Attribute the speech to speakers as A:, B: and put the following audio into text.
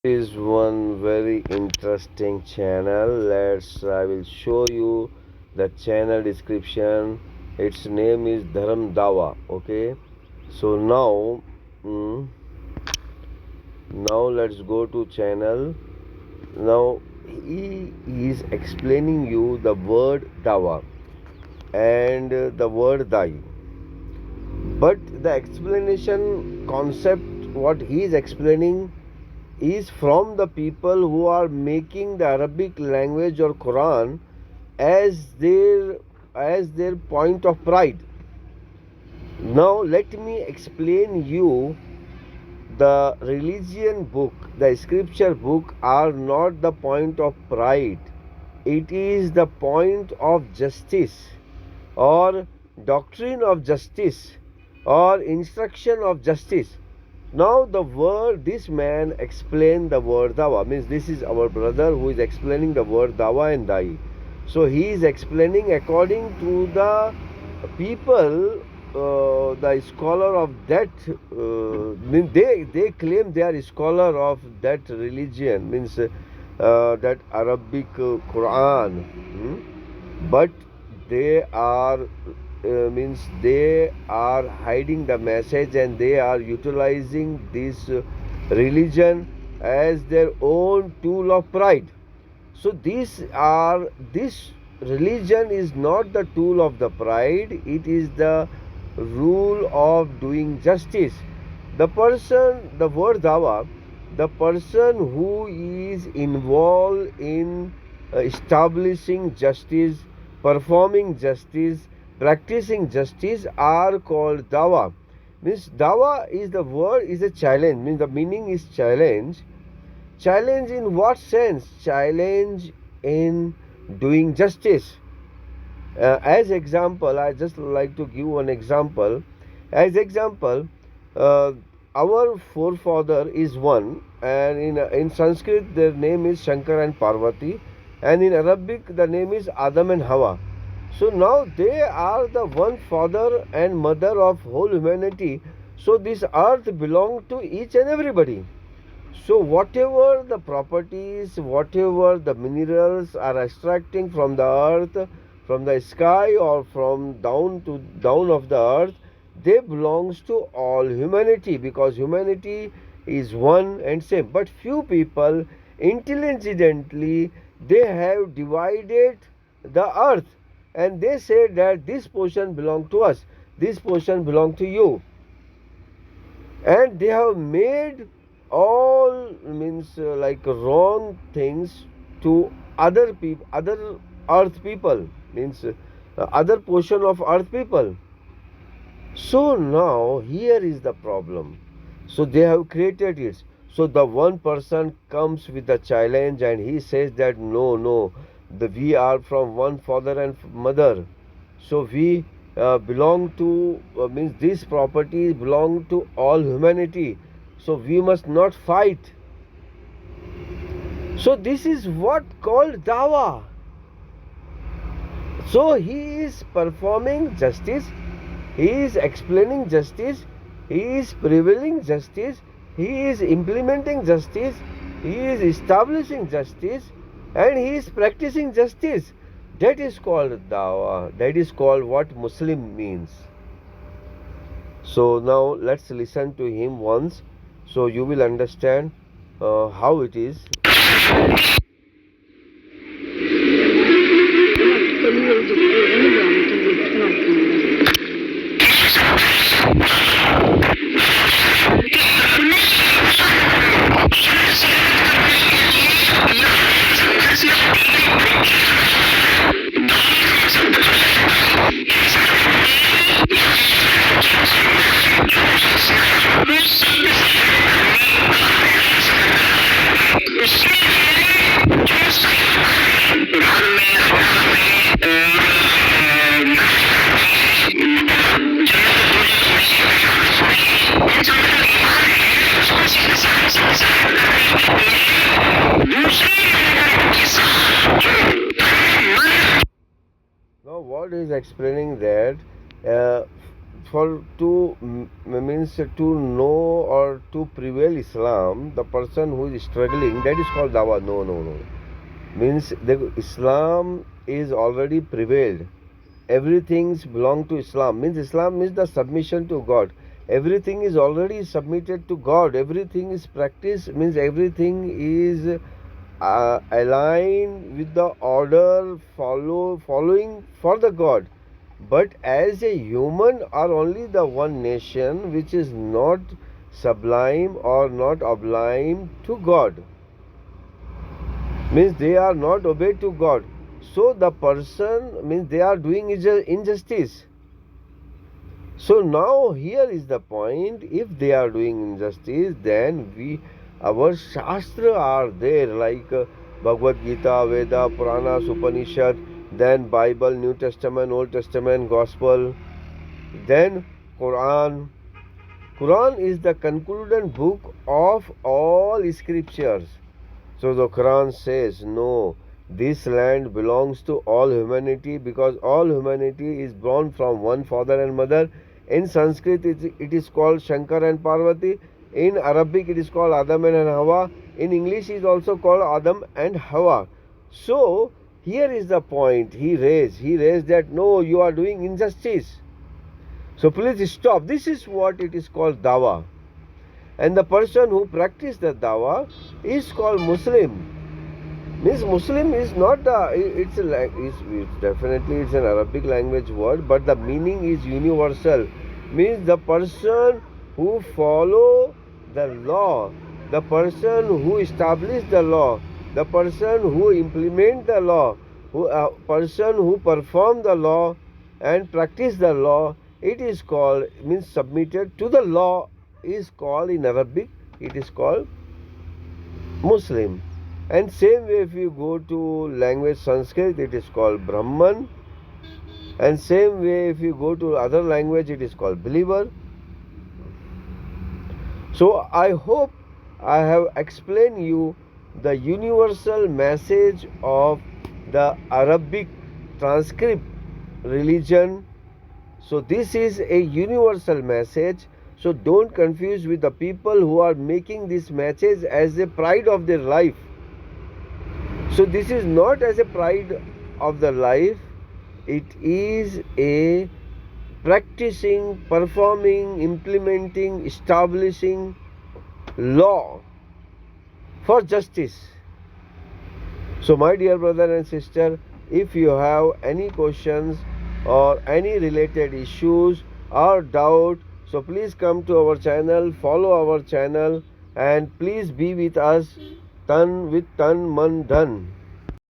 A: Is one very interesting channel. I will show you the channel description. Its name is Dharam Dawa. Okay, so mm, now let's go to channel. Now he is explaining you the word dawa and the word dai, but the explanation concept what he is explaining is from the people who are making the Arabic language or Quran as their point of pride. Now let me explain you the religion book, the scripture book are not the point of pride. It is the point of justice or doctrine of justice or instruction of justice. Now the word this man explained the word dawa means this is our brother who is explaining the word dawa and dai. So he is explaining according to the people, the scholar of that. They claim they are scholar of that religion means that Arabic Quran, but they are means they are hiding the message and they are utilizing this religion as their own tool of pride. So this religion is not the tool of the pride, it is the rule of doing justice. The word dawa, the person who is involved in establishing justice, performing justice, practicing justice are called dawa. Means dawa is the word is a challenge, means the meaning is challenge. Challenge in what sense? Challenge in doing justice. As example, I just like to give one example. As example, uh, our forefather is one, and in Sanskrit their name is Shankar and Parvati, and in Arabic the name is Adam and Hawa. So now they are the one father and mother of whole humanity. So this earth belongs to each and everybody. So whatever the properties, whatever the minerals are extracting from the earth, from the sky or from down of the earth, they belongs to all humanity because humanity is one and same. But few people intelligently they have divided the earth and they say that this portion belong to us, this portion belong to you, and they have made all means like wrong things to other people, other earth people means other portion of earth people. So now here is the problem. So they have created it. So the one person comes with the challenge and he says that no, we are from one father and mother. So we belong to means this property belong to all humanity. So we must not fight. So this is what called dawa. So he is performing justice, he is explaining justice, he is prevailing justice, he is implementing justice, he is establishing justice, and he is practicing justice. That is called dawa. That is called what Muslim means. So now let's listen to him once so you will understand how it is. Now, what is explaining that uh, means to know or to prevail Islam, the person who is struggling, that is called dawa. No. Means the Islam is already prevailed. Everything belong to Islam. Means Islam means the submission to God. Everything is already submitted to God. Everything is practiced. Means everything is aligned with the order following for the God. But as a human are only the one nation which is not sublime or not obliged to God. Means they are not obeyed to God. So the person means they are doing injustice. So now here is the point. If they are doing injustice, then our Shastra are there like Bhagavad Gita, Veda, Puranas, Upanishad, then Bible, New Testament, Old Testament, Gospel, then Quran. Quran is the concluding book of all scriptures. So the Quran says, no, this land belongs to all humanity because all humanity is born from one father and mother. In Sanskrit, it is called Shankar and Parvati. In Arabic, it is called Adam and Hawa. In English, it is also called Adam and Hawa. So, here is the point he raised that no, you are doing injustice. So, please stop. This is what it is called dawa. And the person who practices the dawa is called Muslim. Means Muslim is not it's definitely it's an Arabic language word, but the meaning is universal. Means the person who follow the law, the person who establish the law, the person who implement the law, person who perform the law and practice the law, it is called, means submitted to the law, is called in Arabic, it is called Muslim. And same way if you go to language Sanskrit, it is called Brahman. And same way if you go to other language, it is called believer. So I hope I have explained you the universal message of the Arabic transcript religion. So this is a universal message. So don't confuse with the people who are making this message as a pride of their life. So this is not as a pride of the life. It is a practicing, performing, implementing, establishing law for justice. So my dear brother and sister, if you have any questions or any related issues or doubt, so please come to our channel, follow our channel, and please be with us tan man dhan.